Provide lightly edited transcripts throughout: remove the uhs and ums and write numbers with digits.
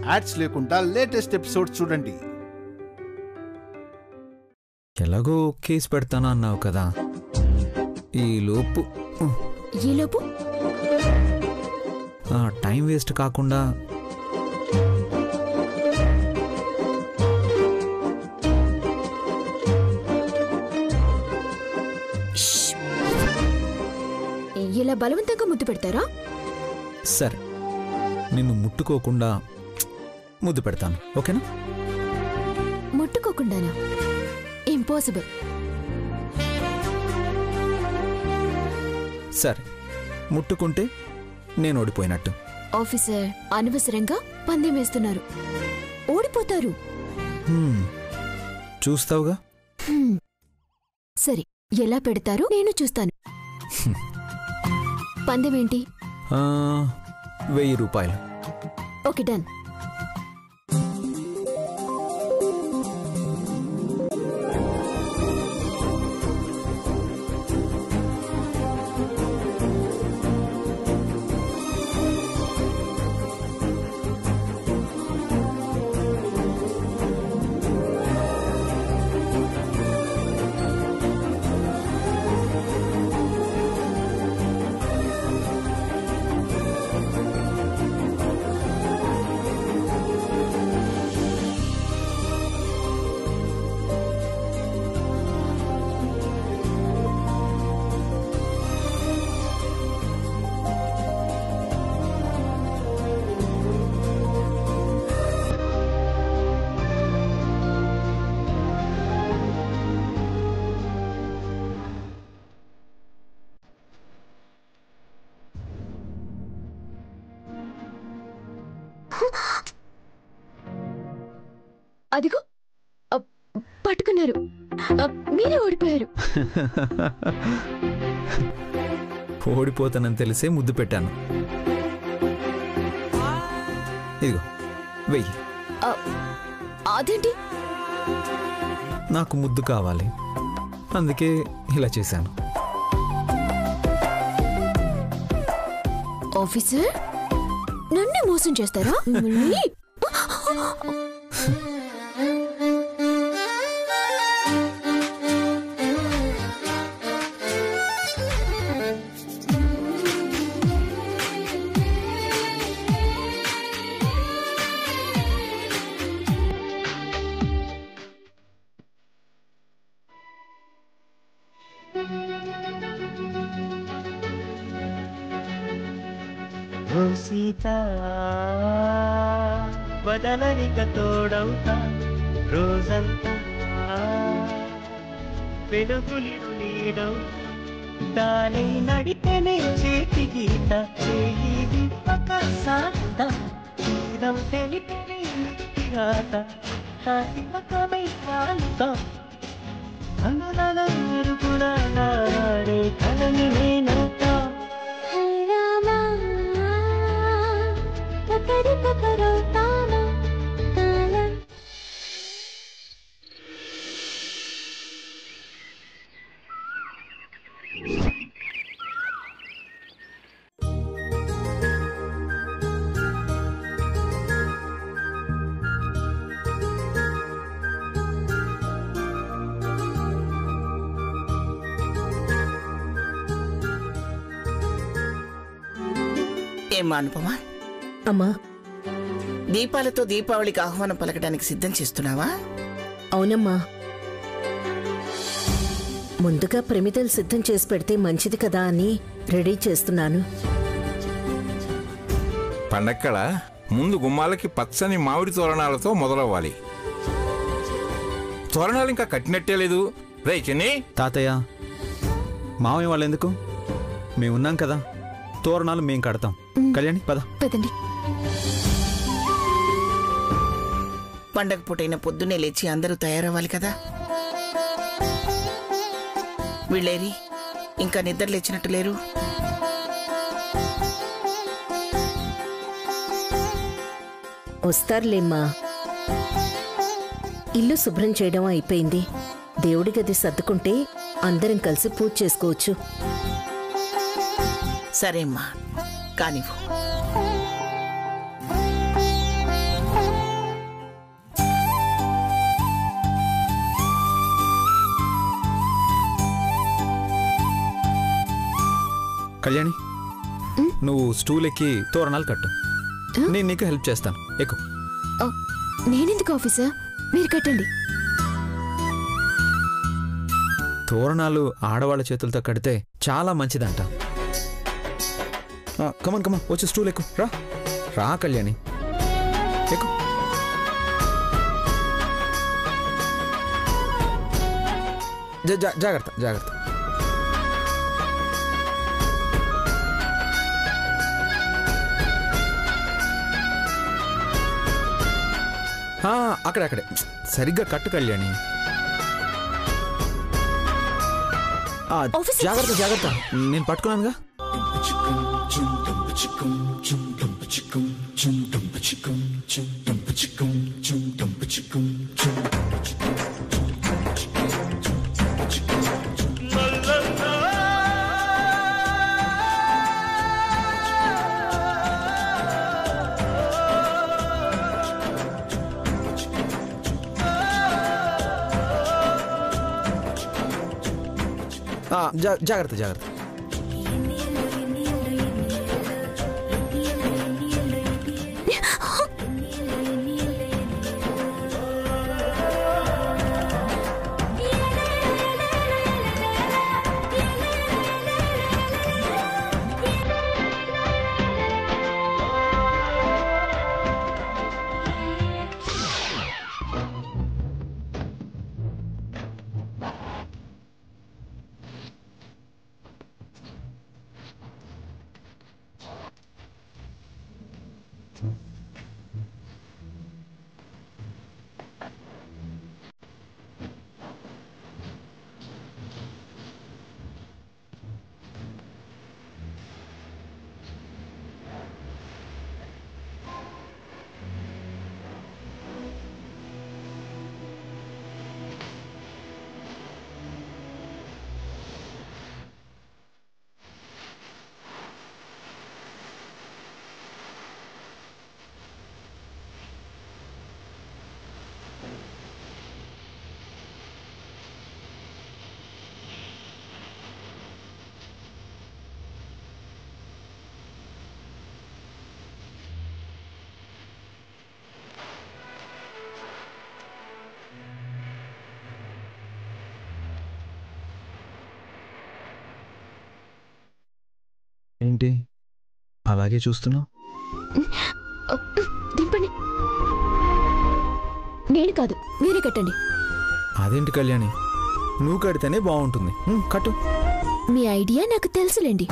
Ads లేకుండా latest episode చూడండి. ఎలాగో కేసు పెడతాను అన్నావు కదా, ఈలోపు టైం వేస్ట్ కాకుండా ఇలా బలవంతంగా ముద్దు పెడతారా? సరే, నిన్ను ముట్టుకోకుండా ముద్దు పెడతాను, ఓకేనా? ముట్టుకోకుండానా? ఇంపాసిబుల్. సరే, ముట్టుకుంటే నేను ఓడిపోయినట్టు. ఆఫీసర్, అనవసరంగా పందెం వేస్తున్నారు. ఓడిపోతారు. చూస్తావుగా. సరే, ఎలా పెడతారో నేను చూస్తాను. పందెం ఏంటి? 1000 రూపాయలు. Okay, done. అదిగో పట్టుకున్నారు. మీరే ఓడిపోయారు. ఓడిపోతానని తెలిసే ముద్దు పెట్టాను. ఇదిగో 1000. అదేంటి? నాకు ముద్దు కావాలి, అందుకే ఇలా చేశాను. ఆఫీసర్, నన్నే మోసం చేస్తారా? సీతా వదలనిక తోడవుతా రోజంతా వెలుగులు నీడవు తానే నడితేనే చేతి గీత చేయి పక్క సాగుతా తీరం తెలిపితే గాత తాకిమకమై వాలుతా అందులలో మెరుగులాడే కలని నేనవుతా ఏమ్మా అనుపమా? అమ్మా, దీపాలతో దీపావళికి ఆహ్వానం పలకడానికి సిద్ధం చేస్తున్నావా? అవునమ్మా. ముందుగా ప్రమిదలు సిద్ధం చేసి పెడితే మంచిది కదా అని రెడీ చేస్తున్నాను. పండక్కల ముందు గుమ్మాలకి పచ్చని మామిడి తోరణాలతో మొదలవ్వాలి. తోరణాలు ఇంకా కట్టినట్టే లేదు. రే చిన్ని. తాతయ్య, మామయ్య వాళ్ళు ఎందుకు? మేమున్నాం కదా, తోరణాలు మేం కడతాం. కళ్యాణి, పద. పదండి. పండగ పూటైన పొద్దున్నే లేచి అందరూ తయారవ్వాలి కదా. వీళ్ళేరి ఇంకా నిద్ర లేచినట్టు లేరు. వస్తారులేమ్మా. ఇల్లు శుభ్రం చేయడం అయిపోయింది. దేవుడి గది సర్దుకుంటే అందరం కలిసి పూజ చేసుకోవచ్చు. సరే అమ్మా, కానివ్వు. నువ్వు స్టూల్ ఎక్కి తోరణాలు కట్టు. నేను నీకు హెల్ప్ చేస్తాను. ఎక్కు. నేనెందుకు ఆఫీసర్, మీరు కట్టండి. తోరణాలు ఆడవాళ్ళ చేతులతో కడితే చాలా మంచిదంట. కమన్ కమన్, వచ్చి స్టూల్ ఎక్కు. రా రా కళ్యాణి, ఎక్కు. జాగ్రత్త జాగ్రత్త. అక్కడే సరిగ్గా కట్టు కళ్యాణి. జాగ్రత్త జాగ్రత్త, నేను పట్టుకున్నానుగా. జాగ్రత్త జాగ్రత్త. ఏంటి అలాగే చూస్తున్నావు? దింపండి. నేను కాదు, మీరే కట్టండి. అదేంటి కళ్యాణి, నువ్వు కడితేనే బాగుంటుంది. కట్టు. మీ ఐడియా నాకు తెలుసులేండి.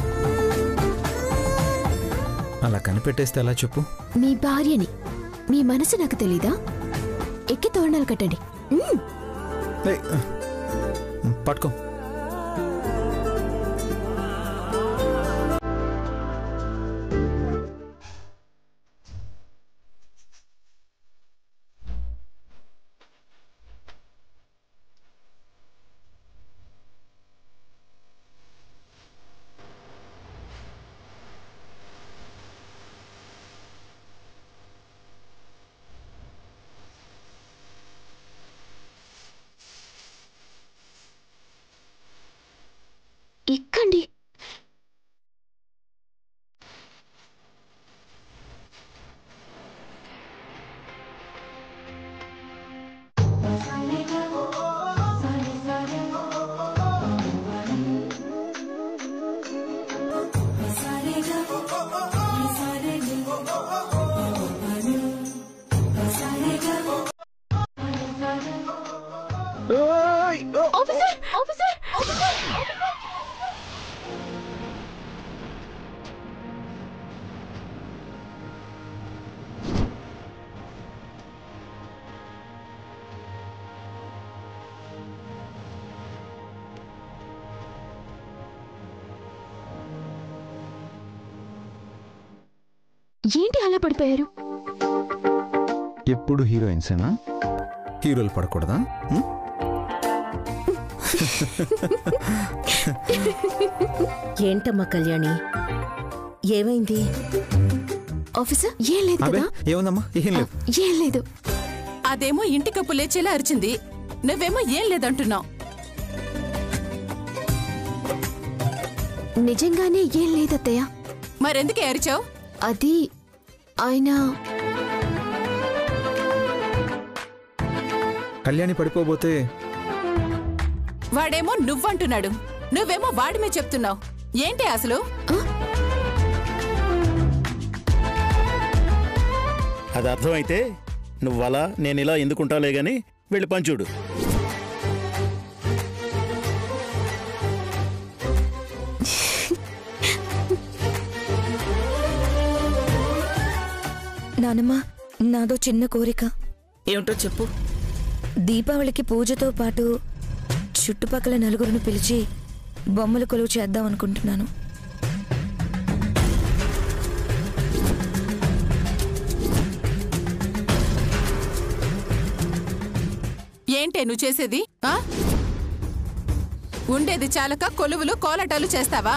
అలా కనిపెట్టేస్తే ఎలా చెప్పు? మీ భార్యని, మీ మనసు నాకు తెలీదా? ఎక్కి తోరణాలు కట్టండి. పట్టుకో. ఎక్కండి. ఆఫీసర్ ఆఫీసర్ ఏంటి అలా పడిపోయారు? ఎప్పుడు హీరోయిన్సేనా? హీరోలు పడకూడదా? ఏంటమ్మా కళ్యాణి, ఏమైంది? ఆఫీసర్ ఏం లేదు కదా? ఏముందమ్మా? ఏం లేదు. ఏం లేదు. అదేమో ఇంటి కప్పు లేచేలా అరిచింది, నువ్వేమో ఏం లేదంటున్నావు. నిజంగానే ఏం లేదత్తయ్య. మరెందుకే అరిచావు? అది ఆయన కళ్యాణి పడిపోబోతే వాడేమో నువ్వంటున్నాడు, నువ్వేమో వాడి మీద చెప్తున్నావు. ఏంటి అసలు? అది అర్థమైతే నువ్వలా నేనిలా ఎందుకుంటాలే గాని వెళ్ళి పంచుడు. నానమ్మ, నాదో చిన్న కోరిక. ఏమిటో చెప్పు. దీపావళికి పూజతో పాటు చుట్టుపక్కల నలుగురిని పిలిచి బొమ్మల కొలువు చేద్దాం అనుకుంటున్నాను. ఏంటే నువ్వు చేసేది? ఉండేది చాలక కొలువులు కోలాటాలు చేస్తావా?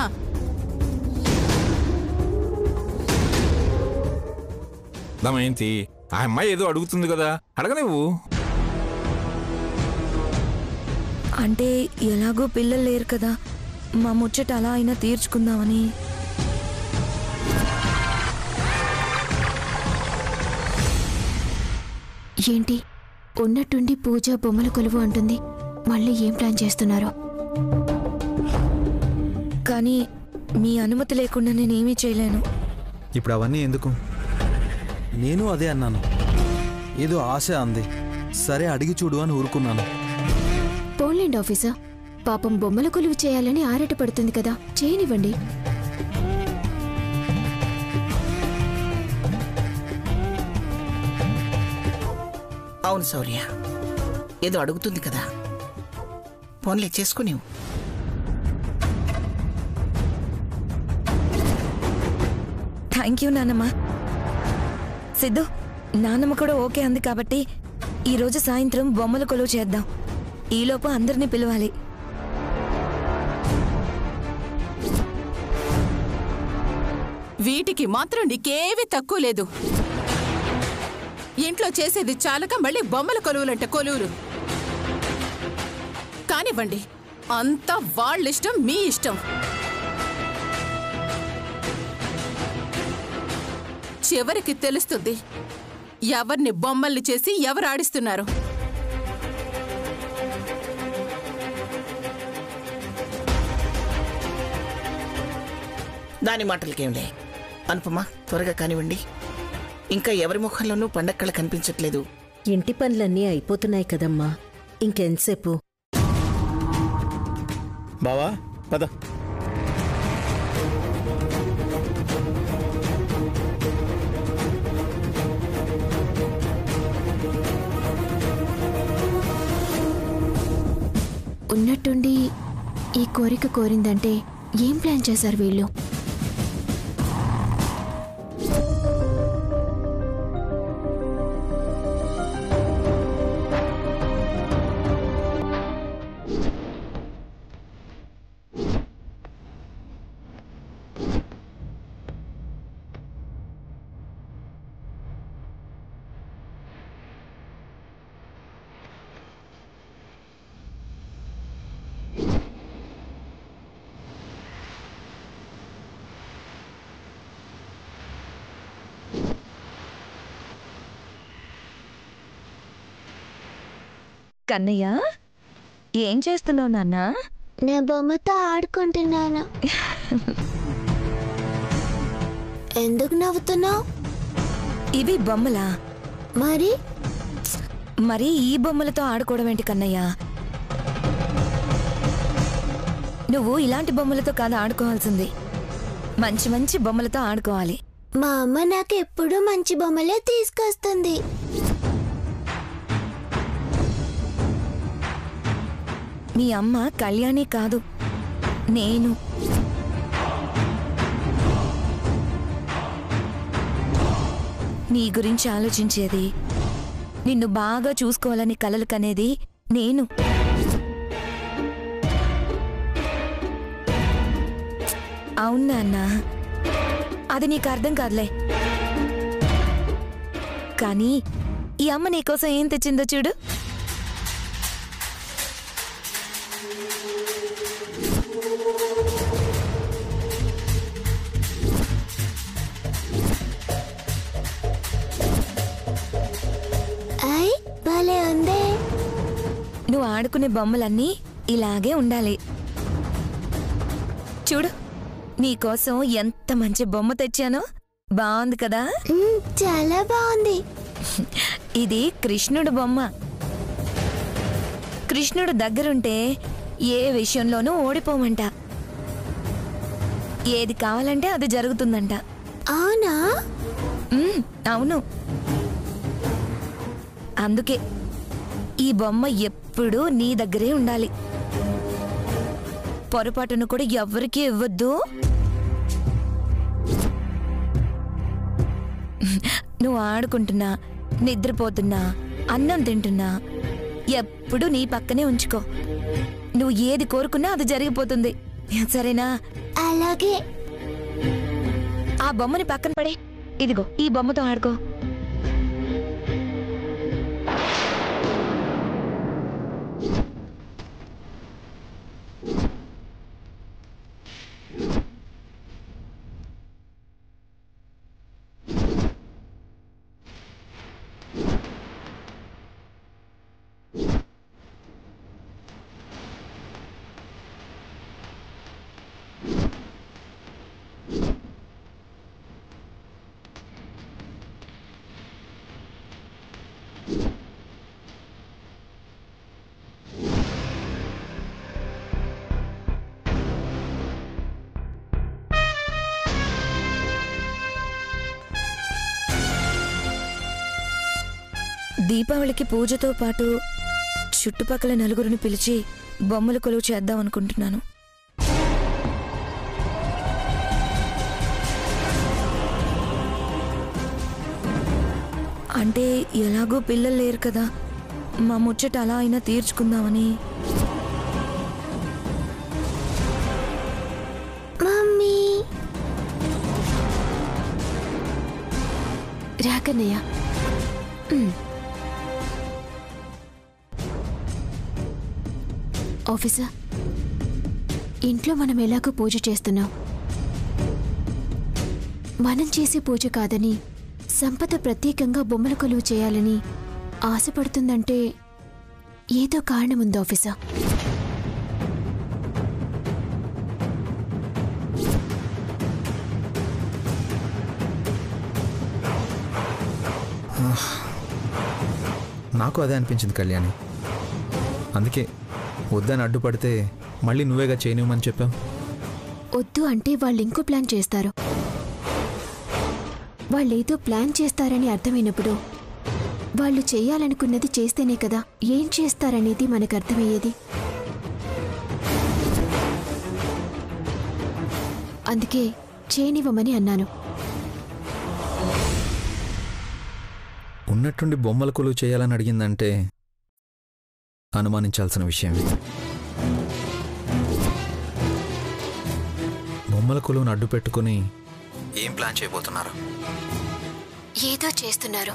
దమయంతి, ఆ అమ్మాయి ఏదో అడుగుతుంది కదా, అడగనివ్వు. అంటే ఎలాగో పిల్లలు లేరు కదా, మా ముచ్చట అలా అయినా తీర్చుకుందామని. ఏంటి ఉన్నట్టుండి పూజ బొమ్మల కొలువు అంటుంది? మళ్ళీ ఏం ప్లాన్ చేస్తున్నారో? కానీ మీ అనుమతి లేకుండా నేనేమీ చేయలేను. ఇప్పుడు అవన్నీ ఎందుకు? నేను అదే అన్నాను. ఏదో ఆశ అంది, సరే అడిగి చూడు అని ఊరుకున్నాను. పోన్లేండి ఆఫీసర్, పాపం బొమ్మల కొలువు చేయాలని ఆరాట పడుతుంది కదా, చేయనివ్వండి. అవును శౌర్య, ఏదో అడుగుతుంది కదా, ఫోన్లే చేసుకునేవు. థ్యాంక్ యూ నానమ్మ. సిద్ధు, నానమ్మ కూడా ఓకే అంది కాబట్టి ఈరోజు సాయంత్రం బొమ్మల కొలువు చేద్దాం. ఈలోపు అందరినీ పిలవాలి. వీటికి మాత్రం నీకేవీ తక్కువ లేదు. ఇంట్లో చేసేది చాలక మళ్ళీ బొమ్మల కొలువులంటే కొలువులు. కానివ్వండి, అంతా వాళ్ళిష్టం, మీ ఇష్టం. చివరికి తెలుస్తుంది ఎవరిని బొమ్మల్ని చేసి ఎవరు ఆడిస్తున్నారు. దాని మాటలకేంలే. అనుపమా, త్వరగా కానివ్వండి. ఇంకా ఎవరి ముఖంలోనూ పండక్కలు కనిపించట్లేదు. ఇంటి పనులన్నీ అయిపోతున్నాయి కదమ్మా, ఇంకెంతసేపు? బావా పద. ఉన్నట్టుండి ఈ కోరిక కోరిందంటే ఏం ప్లాన్ చేశారు వీళ్ళు? కన్నయ్య, ఏం చేస్తున్నావు నాన్న? నా బొమ్మతో ఆడుకుంటున్నాను. ఎందుకు నవ్వుతున్నావు? ఇవి బొమ్మలా? మరి ఈ బొమ్మలతో ఆడుకోవడం ఏంటి కన్నయ్య? నువ్వు ఇలాంటి బొమ్మలతో కాదు ఆడుకోవాల్సింది, మంచి మంచి బొమ్మలతో ఆడుకోవాలి. మా అమ్మ నాకు ఎప్పుడూ మంచి బొమ్మలే తీసుకొస్తుంది. మీ అమ్మ కళ్యాణి కాదు, నేను. నీ గురించి ఆలోచించేది, నిన్ను బాగా చూసుకోవాలని కలలు కనేది నేను. అవునా అన్నా, అది నీకు అర్థం కాదులే. కానీ ఈ అమ్మ నీకోసం ఏం తెచ్చిందో చూడు. భలే ఉందే. నువ్వు ఆడుకునే బొమ్మలన్నీ ఇలాగే ఉండాలి. చూడు, నీకోసం ఎంత మంచి బొమ్మ తెచ్చానో. బాగుంది కదా? చాలా బాగుంది. ఇది కృష్ణుడు బొమ్మ. కృష్ణుడు దగ్గరుంటే ఏ విషయంలోనూ ఓడిపోమంట. ఏది కావాలంటే అది జరుగుతుందంట. అవునా? అవును. అందుకే ఈ బొమ్మ ఎప్పుడూ నీ దగ్గరే ఉండాలి. పొరపాటును కూడా ఎవ్వరికీ ఇవ్వద్దు. నువ్వు ఆడుకుంటున్నా, నిద్రపోతున్నా, అన్నం తింటున్నా ఎప్పుడు నీ పక్కనే ఉంచుకో. నువ్వు ఏది కోరుకున్నా అది జరిగిపోతుంది. సరేనా? అలాగే. ఆ బొమ్మని పక్కన పడే. ఇదిగో ఈ బొమ్మతో ఆడుకో. దీపావళికి పూజతో పాటు చుట్టుపక్కల నలుగురిని పిలిచి బొమ్మల కొలువు చేద్దాం అనుకుంటున్నాను. అంటే ఎలాగో పిల్లలు లేరు కదా, మా ముచ్చట అలా అయినా తీర్చుకుందామని. మమ్మీ రాకన్నయ్య. ఆఫీసర్, ఇంట్లో మనం ఎలాగో పూజ చేస్తున్నాం. మనం చేసే పూజ కాదని సంపద ప్రత్యేకంగా బొమ్మల కొలువు చేయాలని ఆశపడుతుందంటే ఏదో కారణం ఉంది ఆఫీసర్. నాకు అదే అనిపించింది కళ్యాణి. అందుకే వద్దని అడ్డుపడితే మళ్ళీ నువ్వేగా చేయనివ్వమని చెప్పావు. వద్దు అంటే వాళ్ళు ఇంకో ప్లాన్ చేస్తారు. వాళ్ళేదో ప్లాన్ చేస్తారని అర్థమైనప్పుడు వాళ్ళు చేయాలనుకున్నది చేస్తేనే కదా ఏం చేస్తారనేది మనకు అర్థమయ్యేది. అందుకే చేయనివ్వమని అన్నాను. ఉన్నట్టుండి బొమ్మల కొలువు చేయాలని అడిగిందంటే అనుమానించాల్సిన విషయమే. బొమ్మల కొలువును అడ్డు పెట్టుకుని ఏం ప్లాన్ చేయబోతున్నారు? ఏదో చేస్తున్నారు.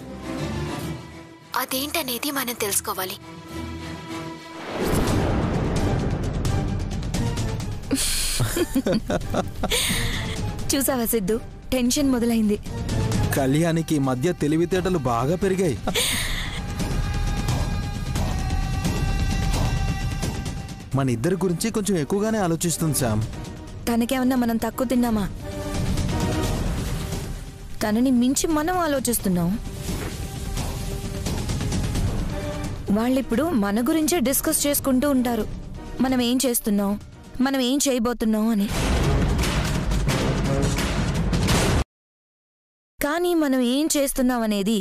అదేంటనేది మనం తెలుసుకోవాలి. చూసావా సిద్ధు, టెన్షన్ మొదలైంది. కళ్యాణికి మధ్య తెలివితేటలు బాగా పెరిగాయి. మన ఇద్దరి గురించి కొంచెం ఎక్కువగానే ఆలోచిస్తుంది శామ్. తనకేమన్నా మనం తక్కువ తిన్నామా? తనని మించి మనం ఆలోచిస్తున్నాం. వాళ్ళిప్పుడు మన గురించే డిస్కస్ చేసుకుంటూ ఉంటారు. మనం ఏం చేస్తున్నాం, మనం ఏం చేయబోతున్నాం అని. కానీ మనం ఏం చేస్తున్నాం అనేది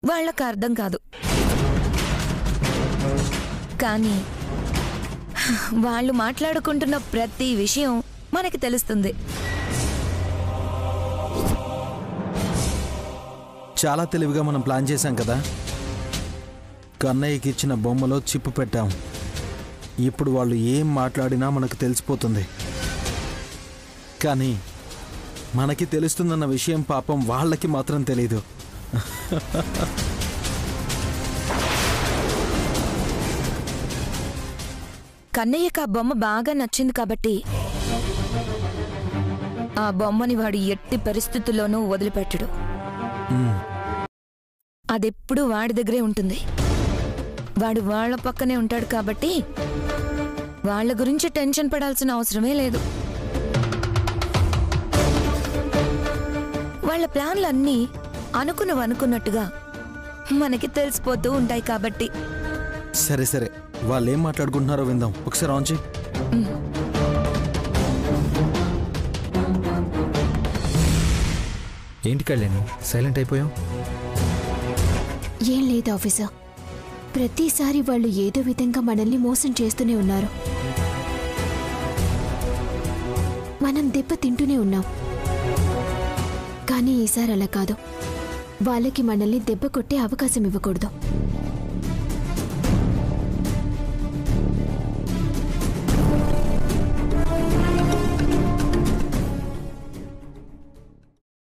వాళ్ళకు అర్థం కాదు. కానీ వాళ్ళు మాట్లాడుకుంటున్న ప్రతి విషయం మనకి తెలుస్తుంది. చాలా తెలివిగా మనం ప్లాన్ చేశాం కదా. కన్నయ్యకి ఇచ్చిన బొమ్మలో చిప్పు పెట్టాం. ఇప్పుడు వాళ్ళు ఏం మాట్లాడినా మనకు తెలిసిపోతుంది. కానీ మనకి తెలుస్తుందన్న విషయం పాపం వాళ్ళకి మాత్రం తెలీదు. కన్నయ్యకి ఆ బొమ్మ బాగా నచ్చింది కాబట్టి ఆ బొమ్మని వాడు ఎట్టి పరిస్థితుల్లోనూ వదిలిపెట్టడు. అదెప్పుడు వాడి దగ్గరే ఉంటుంది. వాడు వాళ్ళ పక్కనే ఉంటాడు కాబట్టి వాళ్ళ గురించి టెన్షన్ పడాల్సిన అవసరమే లేదు. వాళ్ళ ప్లాన్లన్నీ అనుకున్నట్టుగా మనకి తెలిసిపోతూ ఉంటాయి కాబట్టి. సరే సరే, వాళ్ళు ఏం మాట్లాడుకుంటున్నారో విందాం. ఒకసారి ఆన్ చేయి. ఏంటి కళ్యాణి సైలెంట్ అయిపోయావు? ఏం లేదు ఆఫీసర్, ప్రతిసారి వాళ్ళు ఏదో విధంగా మనల్ని మోసం చేస్తూనే ఉన్నారు. మనం దెబ్బ తింటూనే ఉన్నాం. కానీ ఈసారి అలా కాదు. వాళ్ళకి మనల్ని దెబ్బ కొట్టే అవకాశం ఇవ్వకూడదు.